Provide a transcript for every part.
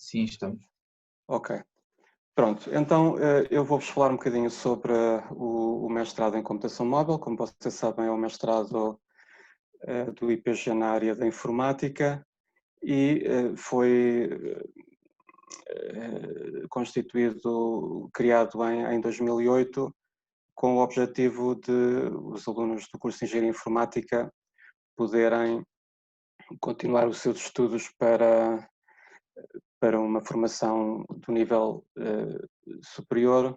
Sim, estamos. Ok. Pronto, então eu vou-vos falar um bocadinho sobre o mestrado em computação móvel. Como vocês sabem, é o mestrado do IPG na área da informática e foi criado em 2008 com o objetivo de os alunos do curso de Engenharia Informática poderem continuar os seus estudos para uma formação do nível superior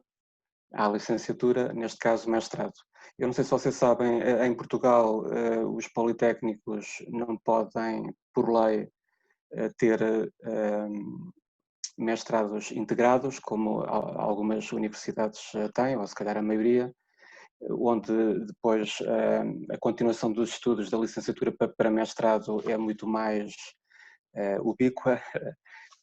à licenciatura, neste caso mestrado. Eu não sei se vocês sabem, em Portugal os politécnicos não podem, por lei, ter mestrados integrados, como algumas universidades têm, ou se calhar a maioria, onde depois a continuação dos estudos da licenciatura para mestrado é muito mais ubíqua,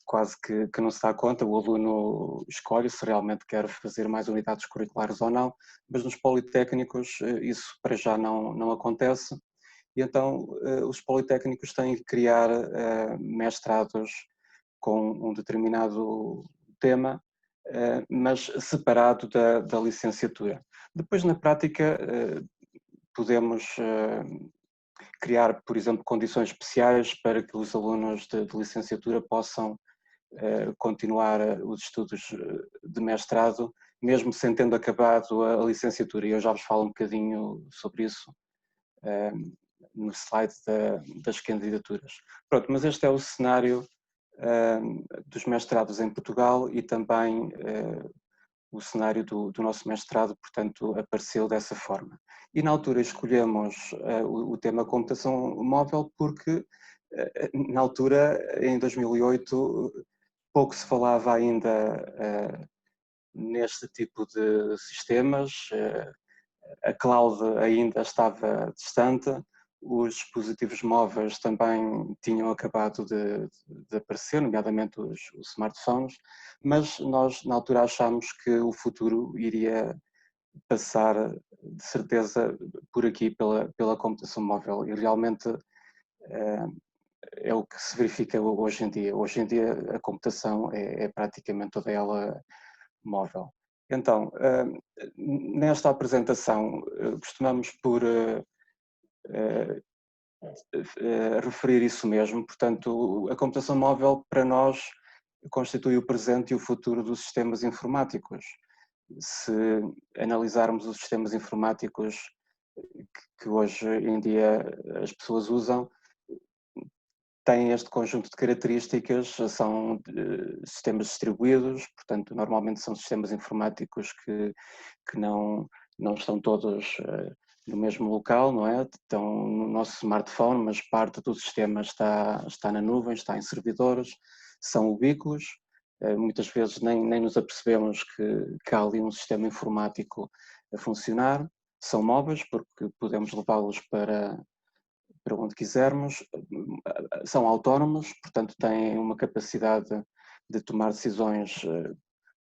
quase que não se dá conta, o aluno escolhe se realmente quer fazer mais unidades curriculares ou não, mas nos politécnicos isso para já não acontece, e então os politécnicos têm que criar mestrados com um determinado tema, mas separado da licenciatura. Depois, na prática, podemos criar, por exemplo, condições especiais para que os alunos de licenciatura possam continuar os estudos de mestrado, mesmo sem tendo acabado a licenciatura. E eu já vos falo um bocadinho sobre isso no slide das candidaturas. Pronto, mas este é o cenário dos mestrados em Portugal e também o cenário do nosso mestrado, portanto, apareceu dessa forma. E na altura escolhemos o tema computação móvel porque, na altura, em 2008, pouco se falava ainda neste tipo de sistemas, a cloud ainda estava distante, os dispositivos móveis também tinham acabado de aparecer, nomeadamente os smartphones, mas nós na altura achámos que o futuro iria passar de certeza por aqui pela computação móvel e realmente é o que se verifica hoje em dia. Hoje em dia a computação é praticamente toda ela móvel. Então, nesta apresentação, costumamos por referir isso mesmo, portanto, a computação móvel para nós constitui o presente e o futuro dos sistemas informáticos. Se analisarmos os sistemas informáticos que hoje em dia as pessoas usam, têm este conjunto de características, são sistemas distribuídos, portanto, normalmente são sistemas informáticos que não estão todos no mesmo local, não é? Estão no nosso smartphone, mas parte do sistema está na nuvem, está em servidores, são ubíquos, muitas vezes nem nos apercebemos que há ali um sistema informático a funcionar, são móveis porque podemos levá-los para onde quisermos, são autónomos, portanto têm uma capacidade de tomar decisões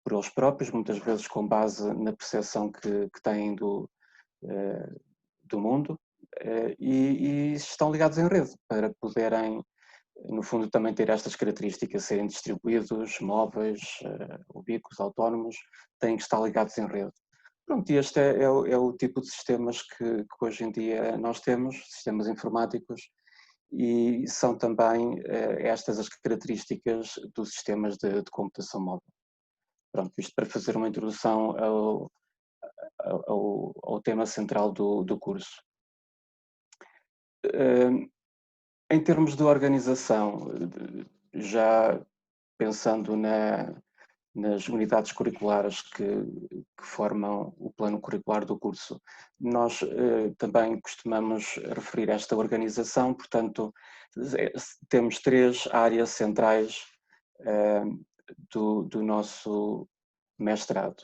por eles próprios, muitas vezes com base na percepção que têm do mundo, e estão ligados em rede para poderem, no fundo, também ter estas características, serem distribuídos, móveis, ubíquos, autónomos, têm que estar ligados em rede. Pronto, e este é o tipo de sistemas que hoje em dia nós temos, sistemas informáticos, e são também estas as características dos sistemas de computação móvel. Pronto, isto para fazer uma introdução ao tema central do curso. Em termos de organização, já pensando nas unidades curriculares que formam o plano curricular do curso, nós também costumamos referir esta organização, portanto, temos três áreas centrais do nosso mestrado.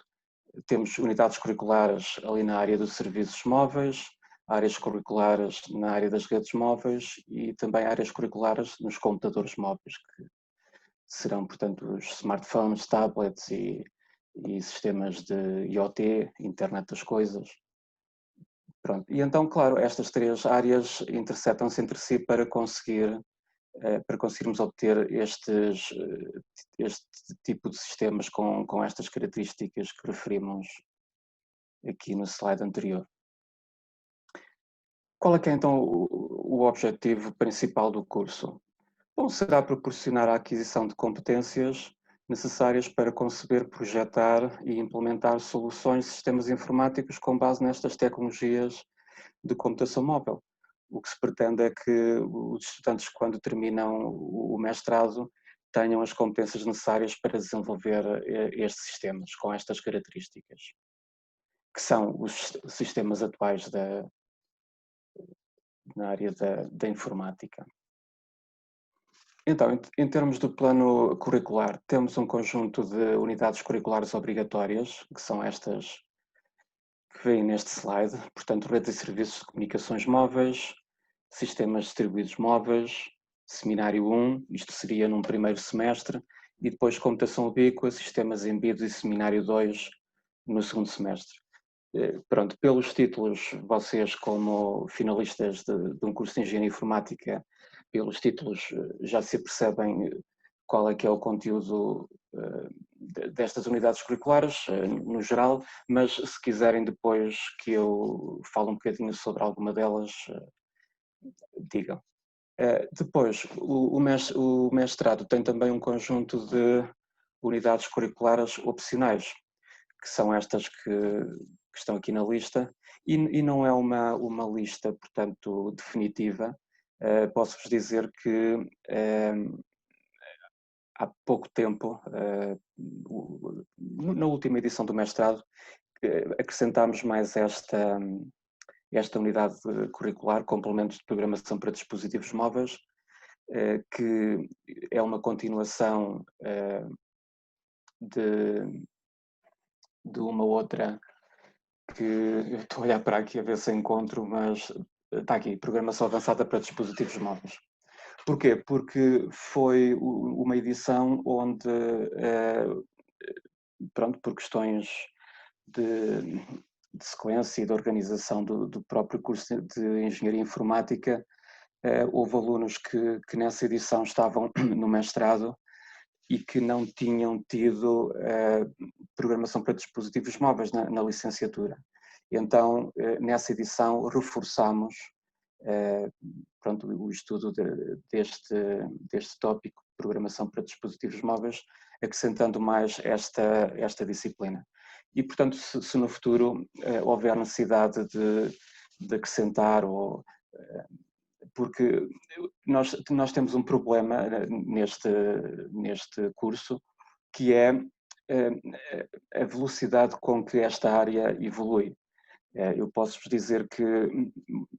Temos unidades curriculares ali na área dos serviços móveis, áreas curriculares na área das redes móveis e também áreas curriculares nos computadores móveis, que serão, portanto, os smartphones, tablets e sistemas de IoT, Internet das Coisas. Pronto. E então, claro, estas três áreas interceptam-se entre si para conseguir para conseguirmos obter este tipo de sistemas com estas características que referimos aqui no slide anterior. Qual é que é então o objetivo principal do curso? Bom, será proporcionar a aquisição de competências necessárias para conceber, projetar e implementar soluções e sistemas informáticos com base nestas tecnologias de computação móvel. O que se pretende é que os estudantes, quando terminam o mestrado, tenham as competências necessárias para desenvolver estes sistemas com estas características, que são os sistemas atuais na área da informática. Então, em termos do plano curricular, temos um conjunto de unidades curriculares obrigatórias, que são estas que vêm neste slide, portanto, redes e serviços de comunicações móveis, sistemas distribuídos móveis, seminário 1, isto seria num primeiro semestre, e depois computação ubíqua, sistemas embebidos e seminário 2 no segundo semestre. Pronto, pelos títulos, vocês como finalistas de um curso de Engenharia Informática, pelos títulos já se percebem qual é que é o conteúdo destas unidades curriculares, no geral, mas se quiserem depois que eu fale um bocadinho sobre alguma delas, digam. Depois, o mestrado tem também um conjunto de unidades curriculares opcionais, que são estas que estão aqui na lista, e não é uma lista, portanto, definitiva. Posso-vos dizer que há pouco tempo, na última edição do mestrado, acrescentámos mais esta unidade curricular, complementos de programação para dispositivos móveis, que é uma continuação de uma outra que eu estou a olhar para aqui a ver se encontro, mas está aqui, programação avançada para dispositivos móveis. Porquê? Porque foi uma edição onde, pronto, por questões de sequência e de organização do próprio curso de Engenharia Informática, houve alunos que nessa edição estavam no mestrado e que não tinham tido programação para dispositivos móveis na licenciatura. Então, nessa edição, reforçamos pronto, o estudo deste tópico, programação para dispositivos móveis, acrescentando mais esta disciplina. E, portanto, se no futuro houver necessidade de acrescentar porque nós temos um problema neste curso, que é a velocidade com que esta área evolui. Eu posso-vos dizer que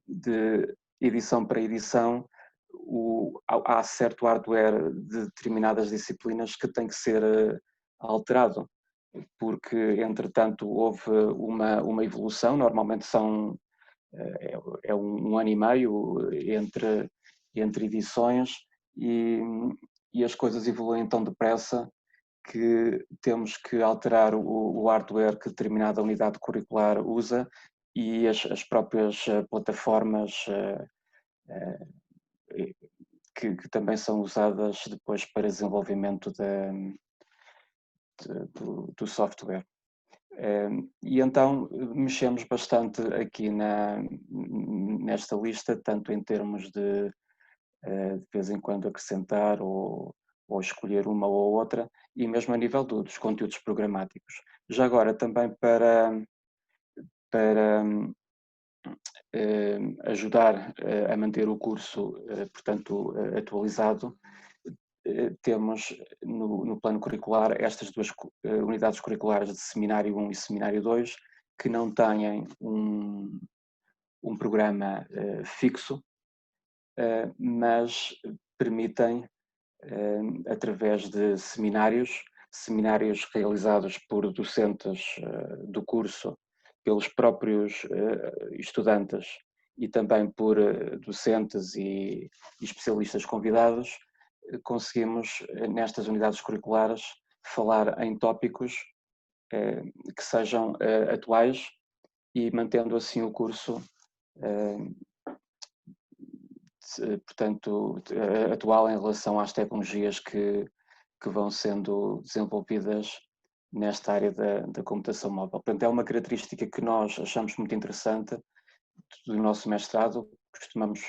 de edição para edição há certo hardware de determinadas disciplinas que tem que ser alterado, porque entretanto houve uma evolução, normalmente é um ano e meio entre edições e as coisas evoluem tão depressa que temos que alterar o hardware que determinada unidade curricular usa e as próprias plataformas que também são usadas depois para desenvolvimento do software. E então mexemos bastante aqui nesta lista, tanto em termos de vez em quando acrescentar ou escolher uma ou outra, e mesmo a nível dos conteúdos programáticos. Já agora, também para ajudar a manter o curso, portanto, atualizado, temos no plano curricular estas duas unidades curriculares de Seminário 1 e Seminário 2, que não têm um programa fixo, mas permitem, através de seminários realizados por docentes do curso, pelos próprios estudantes e também por docentes e especialistas convidados, conseguimos, nestas unidades curriculares, falar em tópicos que sejam atuais e mantendo assim o curso, de portanto, atual em relação às tecnologias que vão sendo desenvolvidas nesta área da computação móvel. Portanto, é uma característica que nós achamos muito interessante do nosso mestrado, costumamos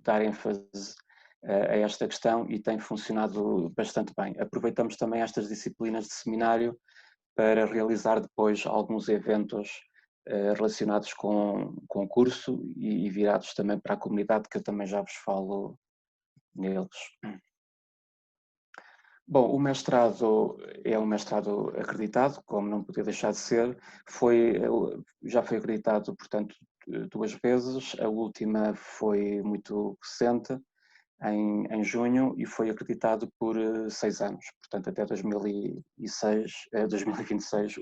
dar ênfase a esta questão e tem funcionado bastante bem. Aproveitamos também estas disciplinas de seminário para realizar depois alguns eventos relacionados com o curso e virados também para a comunidade, que eu também já vos falo neles. Bom, o mestrado é um mestrado acreditado, como não podia deixar de ser, já foi acreditado, portanto, 2 vezes, a última foi muito recente, em junho, e foi acreditado por 6 anos, portanto, até 2026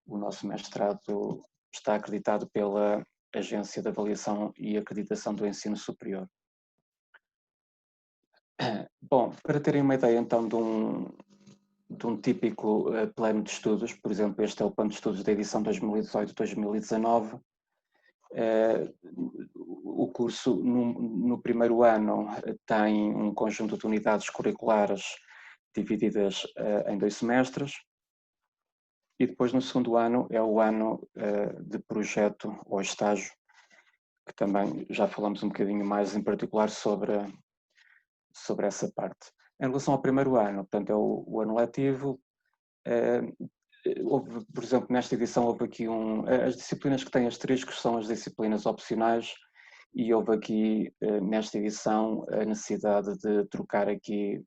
o nosso mestrado está acreditado pela Agência de Avaliação e Acreditação do Ensino Superior. Bom, para terem uma ideia então de um típico plano de estudos, por exemplo, este é o plano de estudos da edição 2018-2019, o curso no primeiro ano tem um conjunto de unidades curriculares divididas em 2 semestres, e depois no segundo ano é o ano de projeto ou estágio, que também já falamos um bocadinho mais em particular sobre essa parte. Em relação ao primeiro ano, portanto é o ano letivo, houve, por exemplo, nesta edição houve aqui as disciplinas que têm asteriscos são as disciplinas opcionais, e houve aqui nesta edição a necessidade de trocar aqui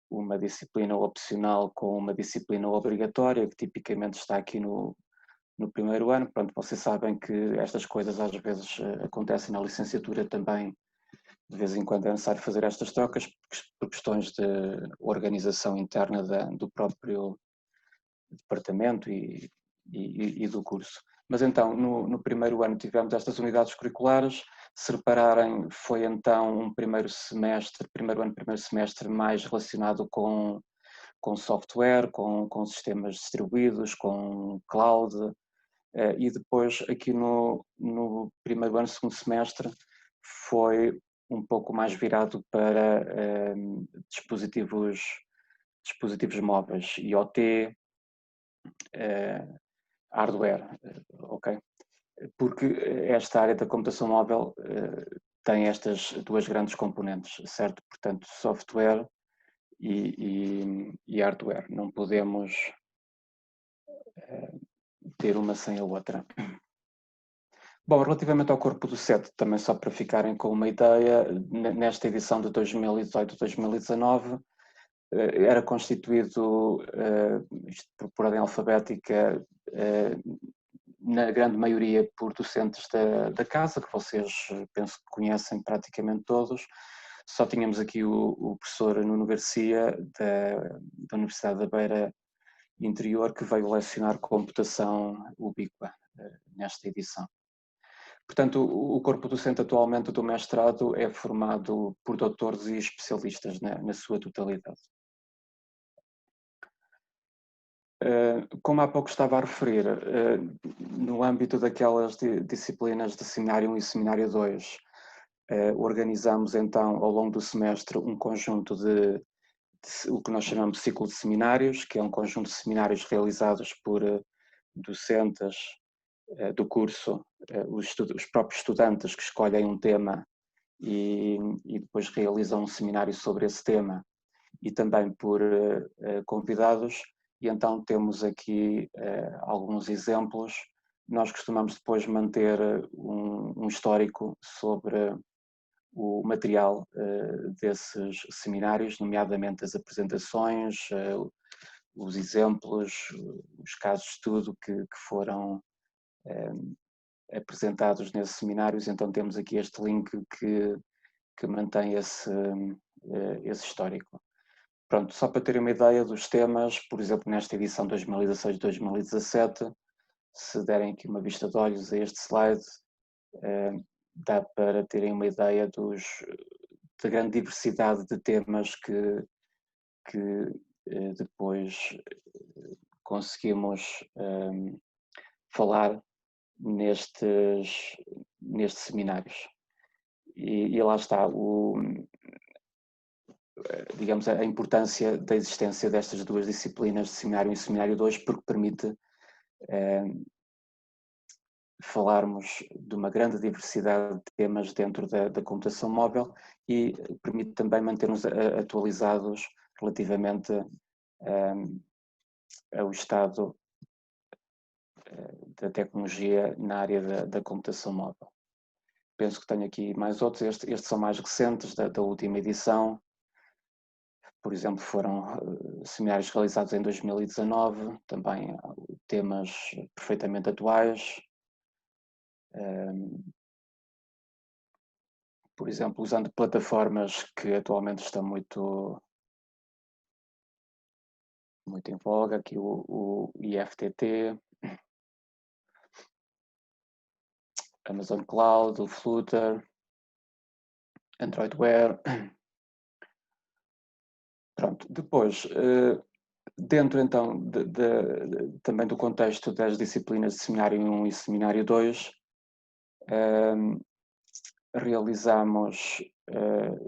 uma disciplina opcional com uma disciplina obrigatória, que tipicamente está aqui no primeiro ano. Pronto, vocês sabem que estas coisas às vezes acontecem na licenciatura também, de vez em quando é necessário fazer estas trocas por questões de organização interna do próprio departamento e do curso. Mas então, no primeiro ano tivemos estas unidades curriculares. Se repararem, foi então um primeiro ano, primeiro semestre mais relacionado com software, com sistemas distribuídos, com cloud, e depois aqui no primeiro ano, segundo semestre, foi um pouco mais virado para dispositivos móveis, IoT, hardware, ok? Porque esta área da computação móvel tem estas 2 grandes componentes, certo? Portanto, software e hardware. Não podemos ter uma sem a outra. Bom, relativamente ao corpo docente, também só para ficarem com uma ideia, nesta edição de 2018-2019, era constituído, por ordem alfabética, na grande maioria por docentes da casa, que vocês penso que conhecem praticamente todos. Só tínhamos aqui o professor Nuno Garcia, da Universidade da Beira Interior, que veio lecionar computação ubíqua nesta edição. Portanto, o corpo docente atualmente do mestrado é formado por doutores e especialistas na sua totalidade. Como há pouco estava a referir, no âmbito daquelas disciplinas de Seminário 1 e Seminário 2, organizamos então ao longo do semestre um conjunto de o que nós chamamos de ciclo de seminários, que é um conjunto de seminários realizados por docentes do curso, os próprios estudantes que escolhem um tema e depois realizam um seminário sobre esse tema, e também por convidados. E então temos aqui alguns exemplos. Nós costumamos depois manter um histórico sobre o material desses seminários, nomeadamente as apresentações, os exemplos, os casos de estudo que foram apresentados nesses seminários. Então temos aqui este link que mantém esse histórico. Pronto, só para terem uma ideia dos temas, por exemplo, nesta edição 2016-2017, se derem aqui uma vista de olhos a este slide, dá para terem uma ideia da grande diversidade de temas que depois conseguimos falar nestes seminários. e lá está digamos, a importância da existência destas duas disciplinas de Seminário 1 e Seminário 2, porque permite falarmos de uma grande diversidade de temas dentro da computação móvel e permite também manter-nos atualizados relativamente ao estado da tecnologia na área da computação móvel. Penso que tenho aqui mais outros, estes são mais recentes, da última edição. Por exemplo, foram seminários realizados em 2019, também temas perfeitamente atuais. Por exemplo, usando plataformas que atualmente estão muito em voga, aqui o IFTT, Amazon Cloud, o Flutter, Android Wear. Pronto, depois, dentro então também do contexto das disciplinas de Seminário 1 e Seminário 2, realizamos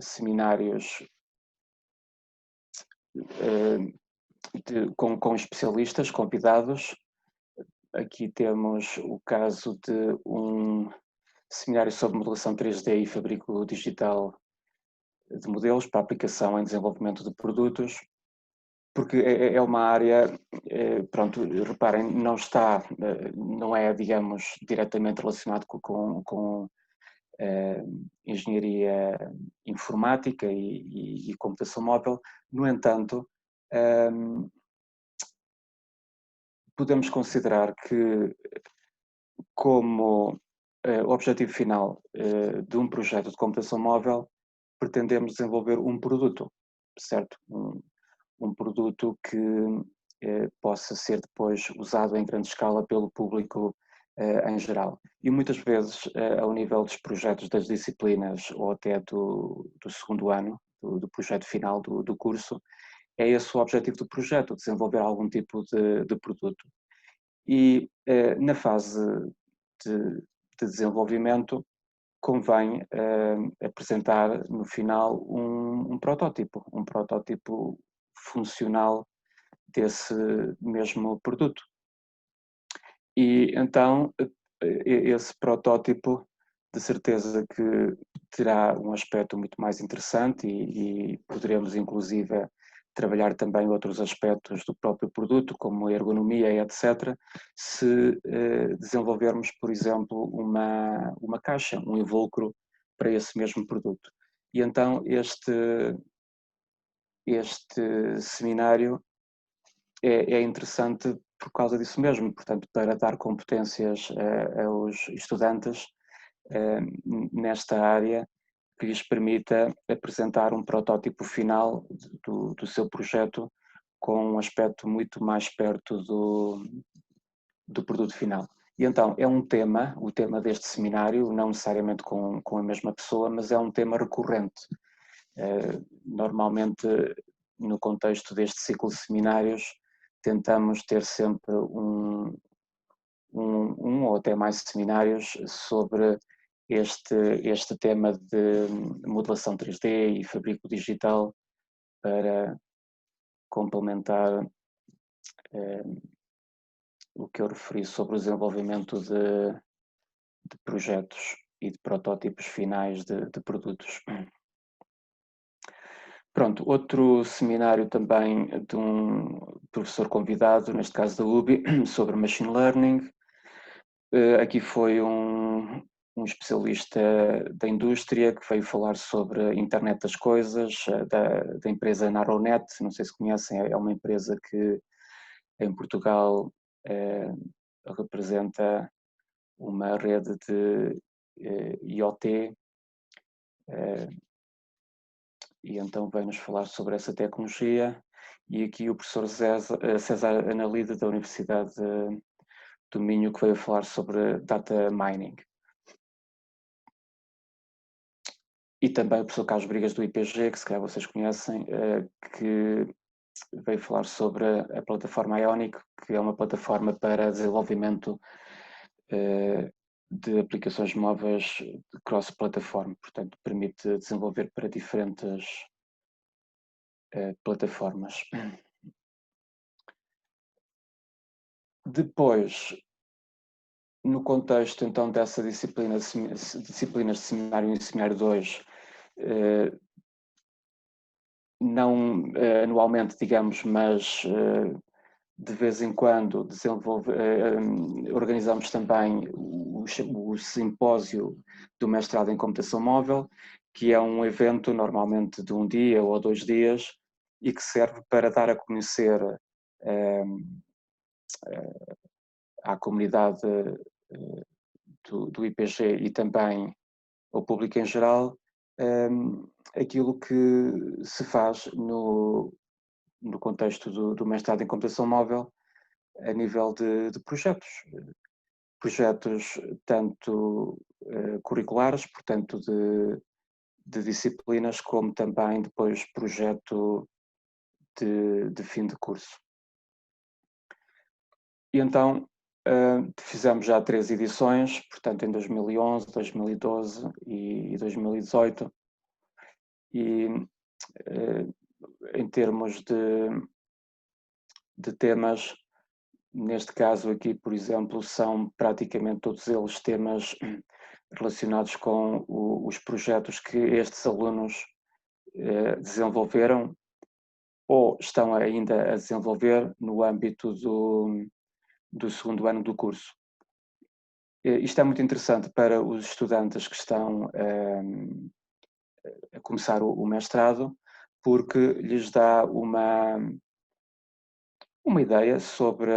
seminários com especialistas convidados. Aqui temos o caso de um seminário sobre modelação 3D e fabrico digital de modelos para aplicação em desenvolvimento de produtos, porque é uma área, pronto, reparem, não é, digamos, diretamente relacionado com engenharia informática e computação móvel. No entanto, podemos considerar que, como objetivo final de um projeto de computação móvel, pretendemos desenvolver um produto, certo? Um produto que possa ser depois usado em grande escala pelo público em geral. E muitas vezes, ao nível dos projetos das disciplinas ou até do segundo ano, do projeto final do curso, é esse o objetivo do projeto, desenvolver algum tipo de produto. E na fase de desenvolvimento, convém apresentar no final um protótipo funcional desse mesmo produto. E então esse protótipo de certeza que terá um aspecto muito mais interessante e poderemos inclusive trabalhar também outros aspectos do próprio produto, como a ergonomia, etc., se desenvolvermos, por exemplo, uma caixa, um invólucro para esse mesmo produto. E então este seminário é interessante por causa disso mesmo, portanto, para dar competências aos estudantes nesta área que lhes permita apresentar um protótipo final do seu projeto com um aspecto muito mais perto do produto final. E então é um tema, o tema deste seminário, não necessariamente com a mesma pessoa, mas é um tema recorrente. Normalmente, no contexto deste ciclo de seminários, tentamos ter sempre um ou até mais seminários sobre este tema de modelação 3D e fabrico digital para complementar o que eu referi sobre o desenvolvimento de projetos e de protótipos finais de produtos. Pronto, outro seminário também de um professor convidado, neste caso da UBI, sobre Machine Learning. Aqui foi um especialista da indústria que veio falar sobre a internet das coisas, da empresa Naronet, não sei se conhecem, é uma empresa que em Portugal representa uma rede de IoT, e então veio-nos falar sobre essa tecnologia. E aqui o professor César Analide, da Universidade do Minho, que veio falar sobre data mining. E também o professor Carlos Brigas, do IPG, que se calhar vocês conhecem, que veio falar sobre a plataforma Ionic, que é uma plataforma para desenvolvimento de aplicações móveis de cross-plataforma, portanto, permite desenvolver para diferentes plataformas. Depois, no contexto então dessa disciplinas de Seminário 1 e Seminário 2, não anualmente, digamos, mas de vez em quando organizamos também o simpósio do mestrado em computação móvel, que é um evento normalmente de um dia ou 2 dias e que serve para dar a conhecer à comunidade do IPG e também ao público em geral aquilo que se faz no contexto do mestrado em computação móvel a nível de projetos tanto curriculares, portanto de disciplinas, como também depois projeto de fim de curso. E então fizemos já 3 edições, portanto em 2011, 2012 e 2018, e em termos de temas, neste caso aqui, por exemplo, são praticamente todos eles temas relacionados com os projetos que estes alunos desenvolveram ou estão ainda a desenvolver no âmbito do segundo ano do curso. Isto é muito interessante para os estudantes que estão a começar o mestrado, porque lhes dá uma ideia sobre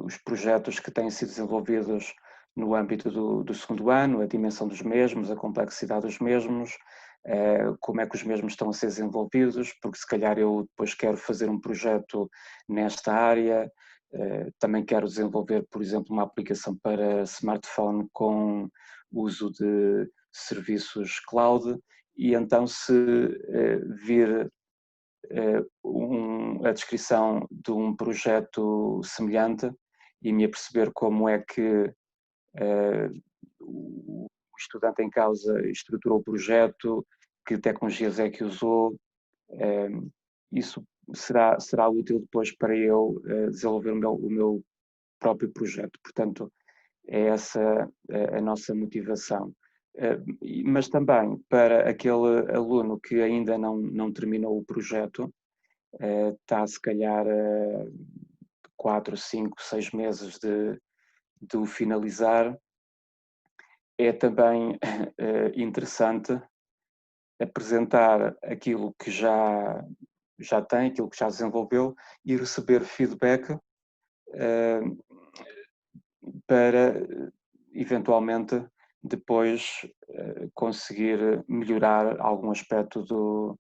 os projetos que têm sido desenvolvidos no âmbito do segundo ano, a dimensão dos mesmos, a complexidade dos mesmos, como é que os mesmos estão a ser desenvolvidos, porque se calhar eu depois quero fazer um projeto nesta área, também quero desenvolver, por exemplo, uma aplicação para smartphone com uso de serviços cloud, e então se vir a descrição de um projeto semelhante e me aperceber como é que o estudante em causa estruturou o projeto, que tecnologias é que usou, isso será útil depois para eu desenvolver o meu próprio projeto. Portanto, é essa a nossa motivação. Mas também para aquele aluno que ainda não terminou o projeto, está se calhar 4, 5, 6 meses de o finalizar, é também interessante apresentar aquilo que já tem, aquilo que já desenvolveu e receber feedback para eventualmente depois conseguir melhorar algum aspecto do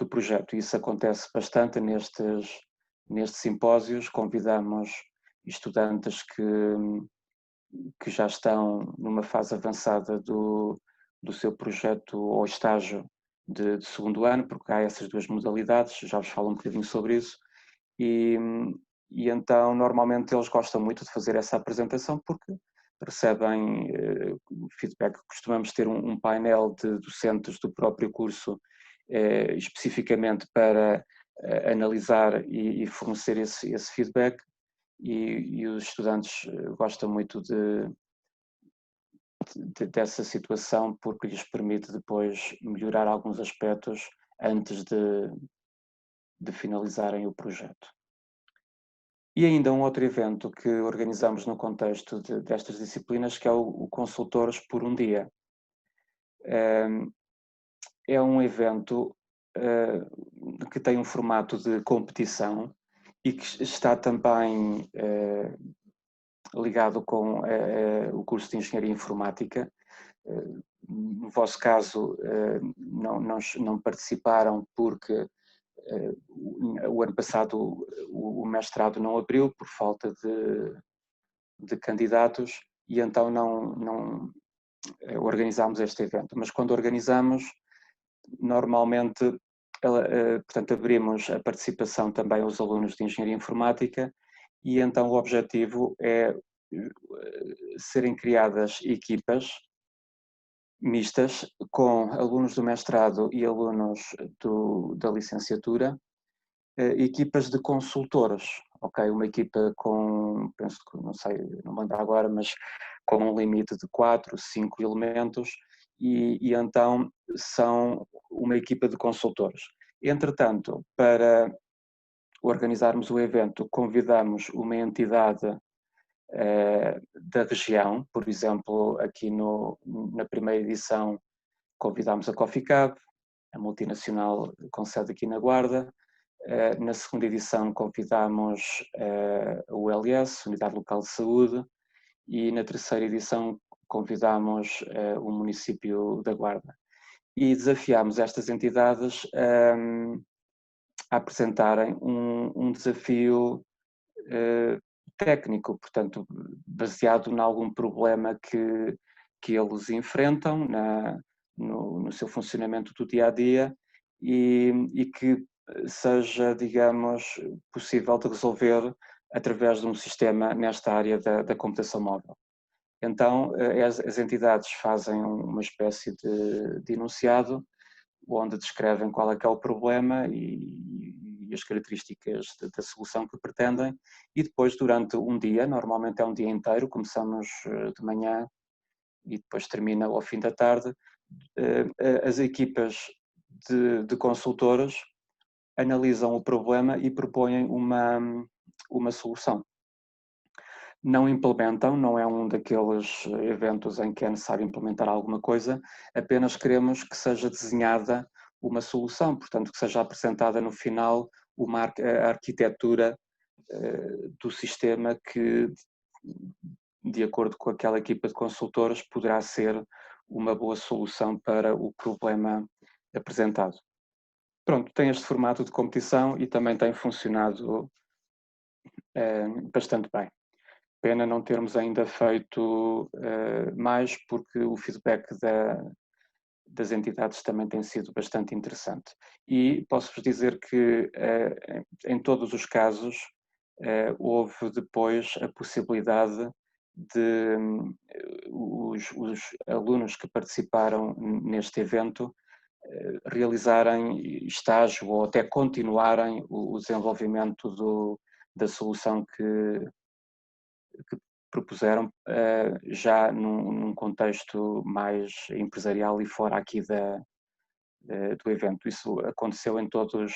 projeto. Isso acontece bastante nestes simpósios. Convidamos estudantes que já estão numa fase avançada do seu projeto ou estágio de segundo ano, porque há essas duas modalidades, já vos falo um bocadinho sobre isso, e então normalmente eles gostam muito de fazer essa apresentação porque recebem feedback. Costumamos ter um painel de docentes do próprio curso especificamente para analisar e fornecer esse feedback, e os estudantes gostam muito dessa situação porque lhes permite depois melhorar alguns aspectos antes de finalizarem o projeto. E ainda um outro evento que organizamos no contexto destas disciplinas, que é o Consultores por um Dia. É um evento que tem um formato de competição e que está também ligado com o curso de Engenharia Informática. No vosso caso, não participaram porque o ano passado o mestrado não abriu por falta de candidatos e então não organizámos este evento. Mas quando organizamos, normalmente, portanto, abrimos a participação também aos alunos de Engenharia Informática e então o objetivo é serem criadas equipas mistas com alunos do mestrado e alunos da licenciatura, equipas de consultores, ok? Uma equipa com, penso que, não sei, não me lembro agora, mas com um limite de 4, 5 elementos e então são uma equipa de consultores. Entretanto, para organizarmos o evento, convidamos uma entidade da região, por exemplo, aqui na primeira edição convidámos a Coffee Cab, a multinacional com sede aqui na Guarda. Na segunda edição convidámos a ULS, Unidade Local de Saúde, e na terceira edição convidámos o município da Guarda. E desafiámos estas entidades a apresentarem um desafio técnico, portanto, baseado em algum problema que eles enfrentam no seu funcionamento do dia a dia e que seja, digamos, possível de resolver através de um sistema nesta área da computação móvel. Então, as entidades fazem uma espécie de enunciado onde descrevem qual é que é o problema e as características da solução que pretendem e depois durante um dia, normalmente é um dia inteiro, começamos de manhã e depois termina ao fim da tarde, as equipas de consultores analisam o problema e propõem uma solução. Não implementam, não é um daqueles eventos em que é necessário implementar alguma coisa, apenas queremos que seja desenhada uma solução, portanto que seja apresentada no final a arquitetura do sistema que, de acordo com aquela equipa de consultores, poderá ser uma boa solução para o problema apresentado. Pronto, tem este formato de competição e também tem funcionado bastante bem. Pena não termos ainda feito mais, porque o feedback das entidades também tem sido bastante interessante. E posso-vos dizer que, em todos os casos, houve depois a possibilidade de os alunos que participaram neste evento realizarem estágio ou até continuarem o desenvolvimento da solução que propuseram já num contexto mais empresarial e fora aqui do evento. Isso aconteceu em todos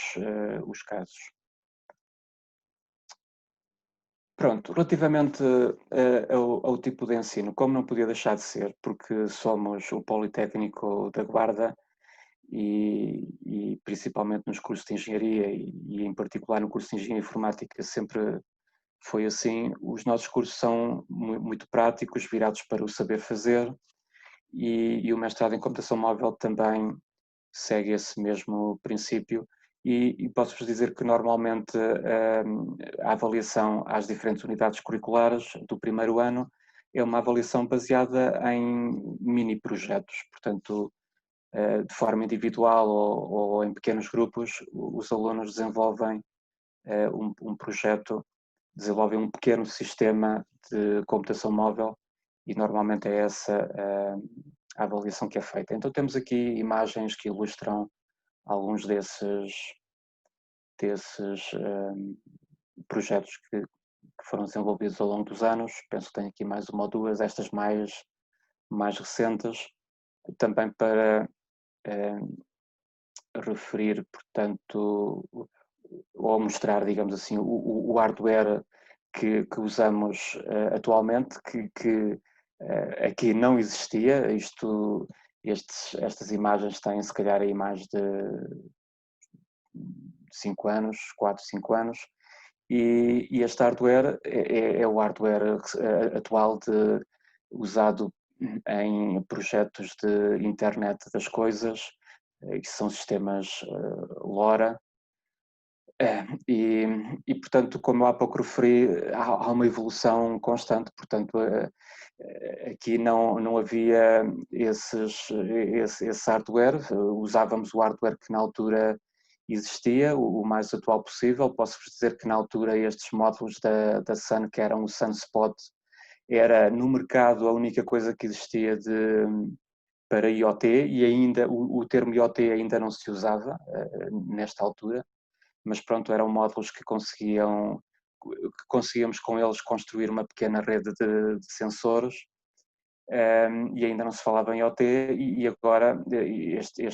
os casos. Pronto, relativamente ao tipo de ensino, como não podia deixar de ser, porque somos o Politécnico da Guarda e principalmente nos cursos de Engenharia e em particular no curso de Engenharia Informática sempre foi assim. Os nossos cursos são muito práticos, virados para o saber fazer e o mestrado em computação móvel também segue esse mesmo princípio e posso-vos dizer que normalmente a avaliação às diferentes unidades curriculares do primeiro ano é uma avaliação baseada em mini projetos, portanto de forma individual ou em pequenos grupos os alunos desenvolvem um projeto, desenvolvem um pequeno sistema de computação móvel e normalmente é essa a avaliação que é feita. Então temos aqui imagens que ilustram alguns desses projetos que foram desenvolvidos ao longo dos anos. Penso que tenho aqui mais uma ou duas, estas mais recentes, também para referir, portanto, ou mostrar, digamos assim, o hardware que usamos atualmente, que aqui não existia. Estas imagens têm se calhar aí mais de 5 anos, 4, 5 anos, e este hardware é o hardware atual usado em projetos de internet das coisas, que são sistemas LoRa, portanto, como há pouco referi, há uma evolução constante, portanto, aqui não havia esse hardware, usávamos o hardware que na altura existia, o mais atual possível. Posso-vos dizer que na altura estes módulos da Sun, que eram o Sunspot, era no mercado a única coisa que existia para IoT, e ainda o termo IoT ainda não se usava nesta altura, mas pronto, eram módulos que conseguíamos com eles construir uma pequena rede de sensores, e ainda não se falava em IoT, e agora este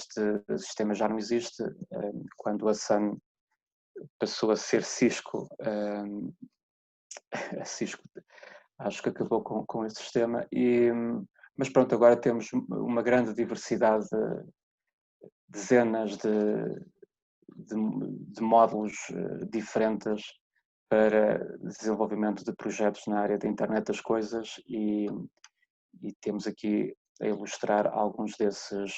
sistema já não existe. Quando a Sun passou a ser Cisco, a Cisco acho que acabou com esse sistema, mas pronto, agora temos uma grande diversidade, dezenas de módulos diferentes para desenvolvimento de projetos na área da internet das coisas, e temos aqui a ilustrar alguns desses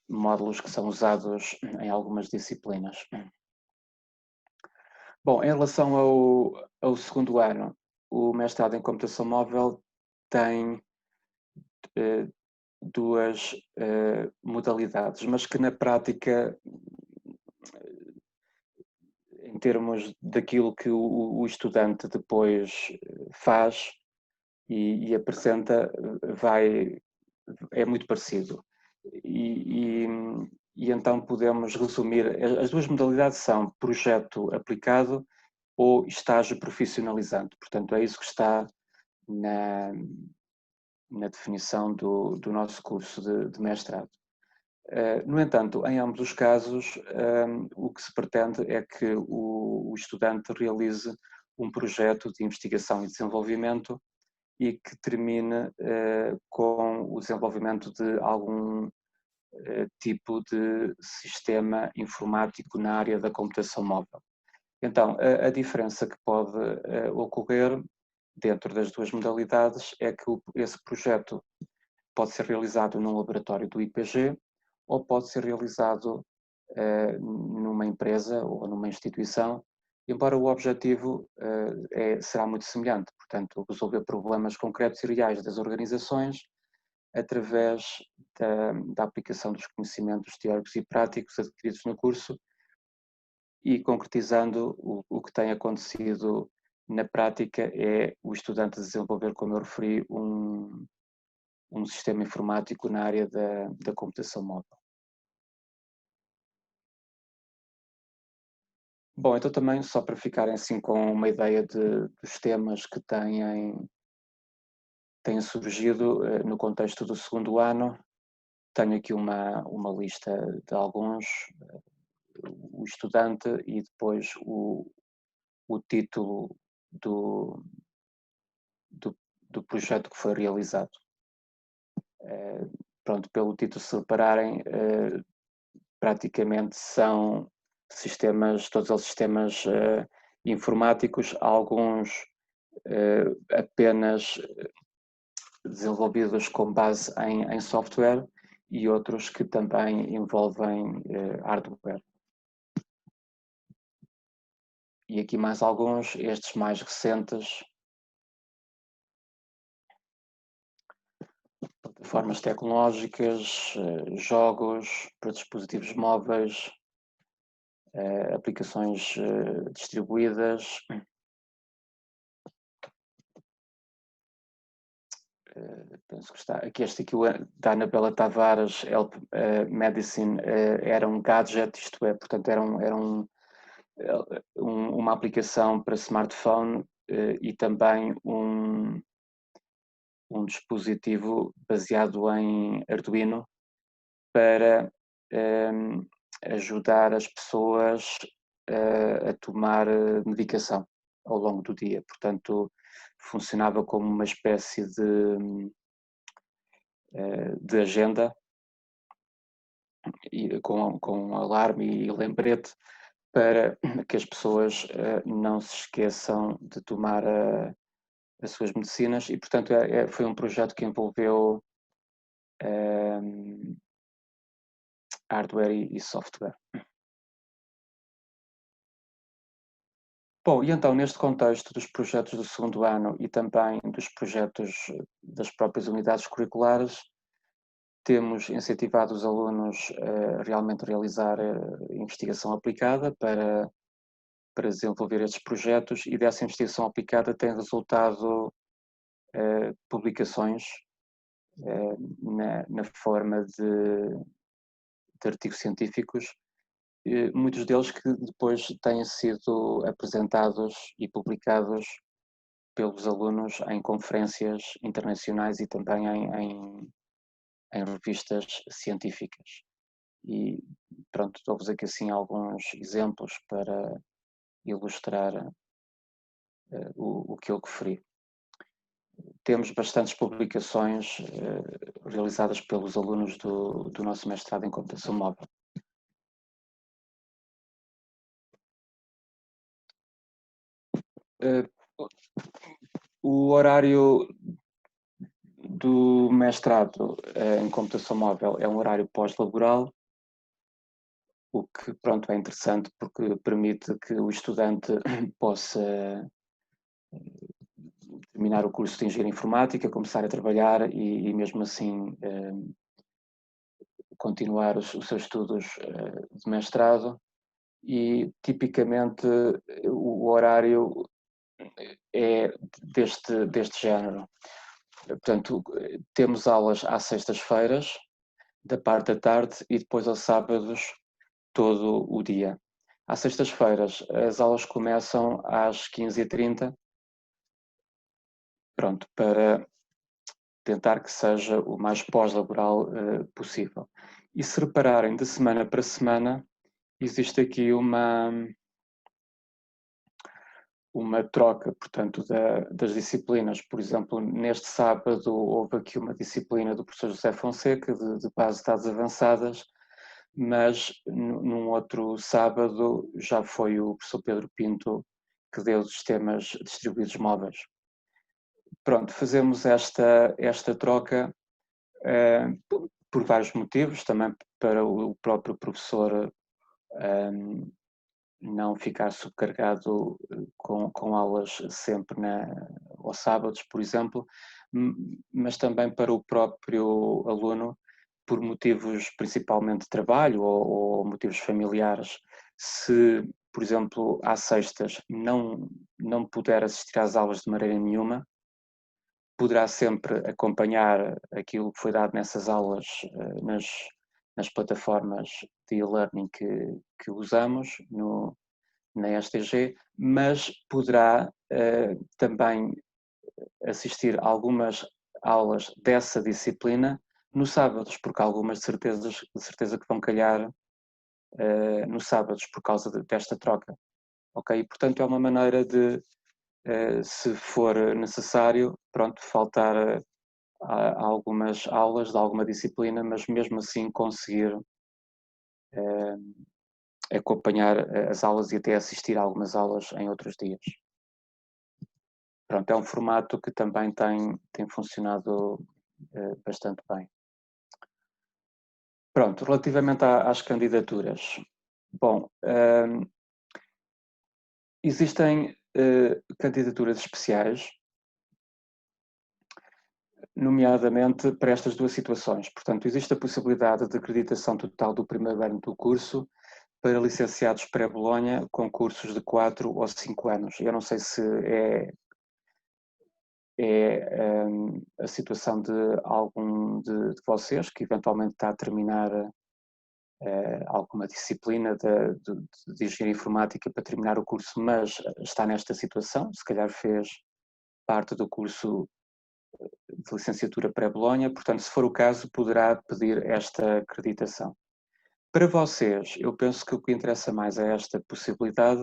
módulos que são usados em algumas disciplinas. Bom, em relação ao segundo ano, o mestrado em computação móvel tem duas modalidades, mas que na prática, em termos daquilo que o estudante depois faz e apresenta, é muito parecido. E então podemos resumir, as duas modalidades são projeto aplicado ou estágio profissionalizante. Portanto, é isso que está na definição do nosso curso de mestrado. No entanto, em ambos os casos, o que se pretende é que o estudante realize um projeto de investigação e desenvolvimento e que termine com o desenvolvimento de algum tipo de sistema informático na área da computação móvel. Então, a diferença que pode ocorrer dentro das duas modalidades é que esse projeto pode ser realizado num laboratório do IPG ou pode ser realizado numa empresa ou numa instituição, embora o objetivo será muito semelhante, portanto, resolver problemas concretos e reais das organizações através da aplicação dos conhecimentos teóricos e práticos adquiridos no curso e concretizando o que tem acontecido na prática é o estudante desenvolver, como eu referi, um sistema informático na área da computação móvel. Bom, então também só para ficarem assim com uma ideia dos temas que têm surgido no contexto do segundo ano, tenho aqui uma lista de alguns, o estudante e depois o título do projeto que foi realizado. Pronto, pelo título, se repararem, praticamente são sistemas, todos os sistemas informáticos, alguns apenas desenvolvidos com base em software e outros que também envolvem hardware. E aqui mais alguns, estes mais recentes, plataformas tecnológicas, jogos para dispositivos móveis, aplicações distribuídas, penso que está aqui, este aqui da Anabela Tavares, Help Medicine, era um gadget, isto é, portanto era uma aplicação para smartphone e também um dispositivo baseado em Arduino para ajudar as pessoas a tomar medicação ao longo do dia. Portanto, funcionava como uma espécie de agenda com alarme e lembrete para que as pessoas não se esqueçam de tomar as suas medicinas e, portanto, foi um projeto que envolveu hardware e software. Bom, e então, neste contexto dos projetos do segundo ano e também dos projetos das próprias unidades curriculares, temos incentivado os alunos a realmente realizar investigação aplicada para desenvolver estes projetos, e dessa investigação aplicada tem resultado publicações na forma de artigos científicos, muitos deles que depois têm sido apresentados e publicados pelos alunos em conferências internacionais e também em revistas científicas. E pronto, dou-vos aqui assim alguns exemplos para ilustrar o que eu referi. Temos bastantes publicações realizadas pelos alunos do nosso mestrado em computação móvel. O horário do mestrado em computação móvel é um horário pós-laboral, o que, pronto, é interessante porque permite que o estudante possa terminar o curso de Engenharia Informática, começar a trabalhar e mesmo assim continuar os seus estudos de mestrado. E tipicamente o horário é deste género. Portanto, temos aulas às sextas-feiras, da parte da tarde, e depois aos sábados, todo o dia. Às sextas-feiras, as aulas começam às 15h30, pronto, para tentar que seja o mais pós-laboral possível. E se repararem, de semana para semana, existe aqui uma troca, portanto, das disciplinas. Por exemplo, neste sábado houve aqui uma disciplina do professor José Fonseca, de base de dados avançadas, mas num outro sábado já foi o professor Pedro Pinto que deu sistemas distribuídos móveis. Pronto, fazemos esta troca por vários motivos, também para o próprio professor não ficar subcarregado com aulas sempre aos sábados, por exemplo, mas também para o próprio aluno, por motivos principalmente de trabalho ou motivos familiares. Se, por exemplo, às sextas não puder assistir às aulas de maneira nenhuma, poderá sempre acompanhar aquilo que foi dado nessas aulas nas plataformas de e-learning que usamos na STG, mas poderá também assistir a algumas aulas dessa disciplina nos sábados, porque há algumas de certeza que vão calhar nos sábados por causa desta troca. Ok? E, portanto, é uma maneira de, se for necessário, pronto, faltar a algumas aulas de alguma disciplina, mas mesmo assim conseguir acompanhar as aulas e até assistir a algumas aulas em outros dias. Pronto, é um formato que também tem funcionado bastante bem. Pronto, relativamente às candidaturas. Bom, existem candidaturas especiais, nomeadamente para estas duas situações. Portanto, existe a possibilidade de acreditação total do primeiro ano do curso para licenciados pré-Bolonha com cursos de 4 ou 5 anos. Eu não sei se é a situação de algum de vocês que eventualmente está a terminar alguma disciplina de engenharia informática para terminar o curso, mas está nesta situação, se calhar fez parte do curso de licenciatura pré-Bolonha, portanto, se for o caso, poderá pedir esta acreditação. Para vocês, eu penso que o que interessa mais é esta possibilidade,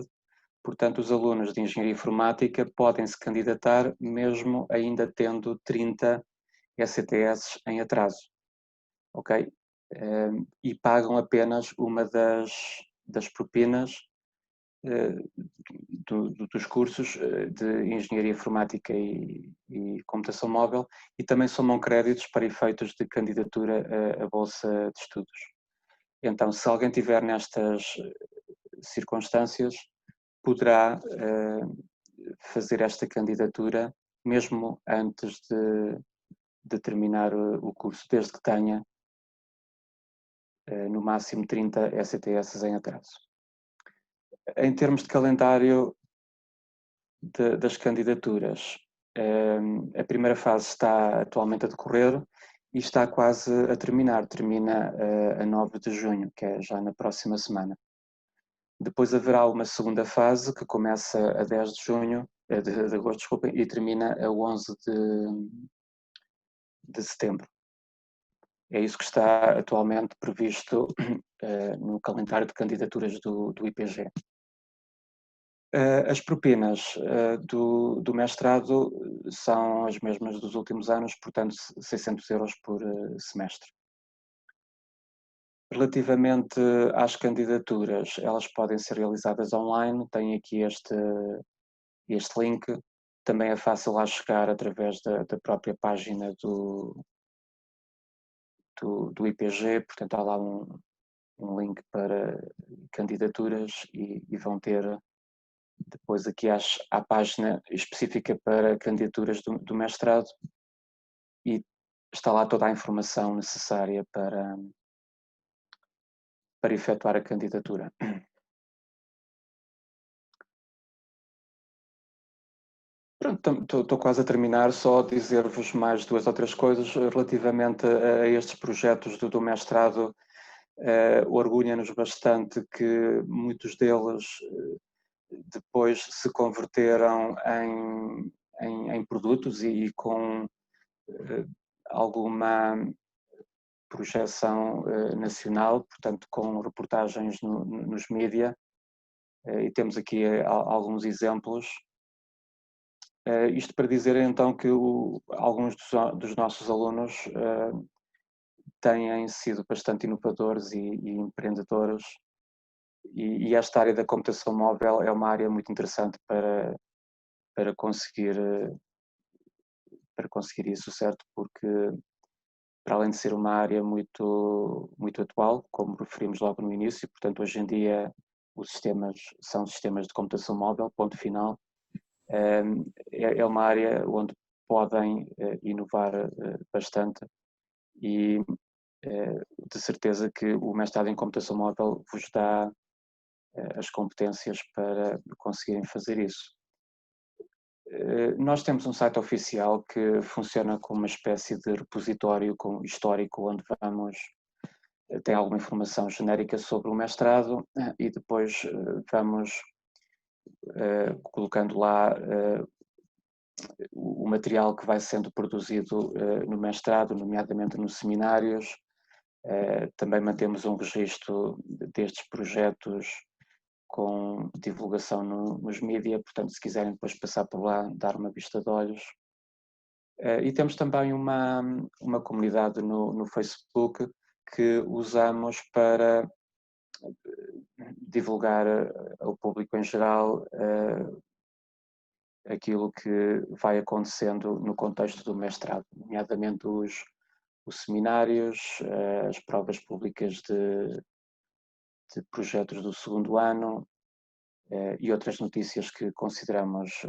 portanto, os alunos de engenharia informática podem se candidatar mesmo ainda tendo 30 ECTS em atraso, ok? E pagam apenas uma das propinas dos cursos de Engenharia Informática e Computação Móvel e também somam créditos para efeitos de candidatura à Bolsa de Estudos. Então, se alguém tiver nestas circunstâncias, poderá fazer esta candidatura mesmo antes de terminar o curso, desde que tenha no máximo 30 ECTS em atraso. Em termos de calendário das candidaturas, A primeira fase está atualmente a decorrer e está quase a terminar. Termina a 9 de junho, que é já na próxima semana. Depois haverá uma segunda fase que começa a 10 de junho, de agosto, desculpem, e termina a 11 de setembro. É isso que está atualmente previsto no calendário de candidaturas do IPG. As propinas do mestrado são as mesmas dos últimos anos, portanto 600 euros por semestre. Relativamente às candidaturas, elas podem ser realizadas online, tem aqui este link, também é fácil lá chegar através da própria página do IPG, portanto há lá um link para candidaturas e vão ter depois aqui à página específica para candidaturas do mestrado e está lá toda a informação necessária para efetuar a candidatura. Pronto, estou quase a terminar, só dizer-vos mais 2 ou 3 coisas relativamente a estes projetos do mestrado. Orgulha-nos bastante que muitos deles depois se converteram em produtos e com alguma projeção nacional, portanto com reportagens nos mídia, e temos aqui alguns exemplos. Isto para dizer então que alguns dos nossos alunos têm sido bastante inovadores e empreendedores, e esta área da computação móvel é uma área muito interessante para conseguir isso, certo? Porque para além de ser uma área muito atual, como referimos logo no início, portanto hoje em dia os sistemas são sistemas de computação móvel, ponto final. É uma área onde podem inovar bastante e de certeza que o mestrado em computação móvel vos dá as competências para conseguirem fazer isso. Nós temos um site oficial que funciona como uma espécie de repositório histórico onde tem alguma informação genérica sobre o mestrado e depois vamos colocando lá o material que vai sendo produzido no mestrado, nomeadamente nos seminários. Também mantemos um registro destes projetos com divulgação nos mídia, portanto, se quiserem depois passar por lá, dar uma vista de olhos. E temos também uma comunidade no Facebook que usamos para divulgar ao público em geral aquilo que vai acontecendo no contexto do mestrado, nomeadamente os seminários, as provas públicas de projetos do segundo ano e outras notícias que consideramos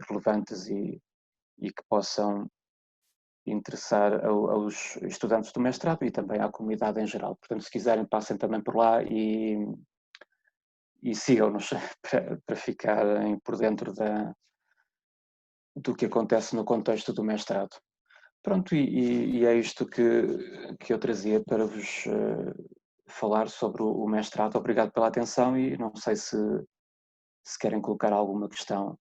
relevantes e que possam interessar aos estudantes do mestrado e também à comunidade em geral. Portanto, se quiserem, passem também por lá e sigam-nos para ficarem por dentro do que acontece no contexto do mestrado. Pronto, e é isto que eu trazia para vos falar sobre o mestrado. Obrigado pela atenção e não sei se querem colocar alguma questão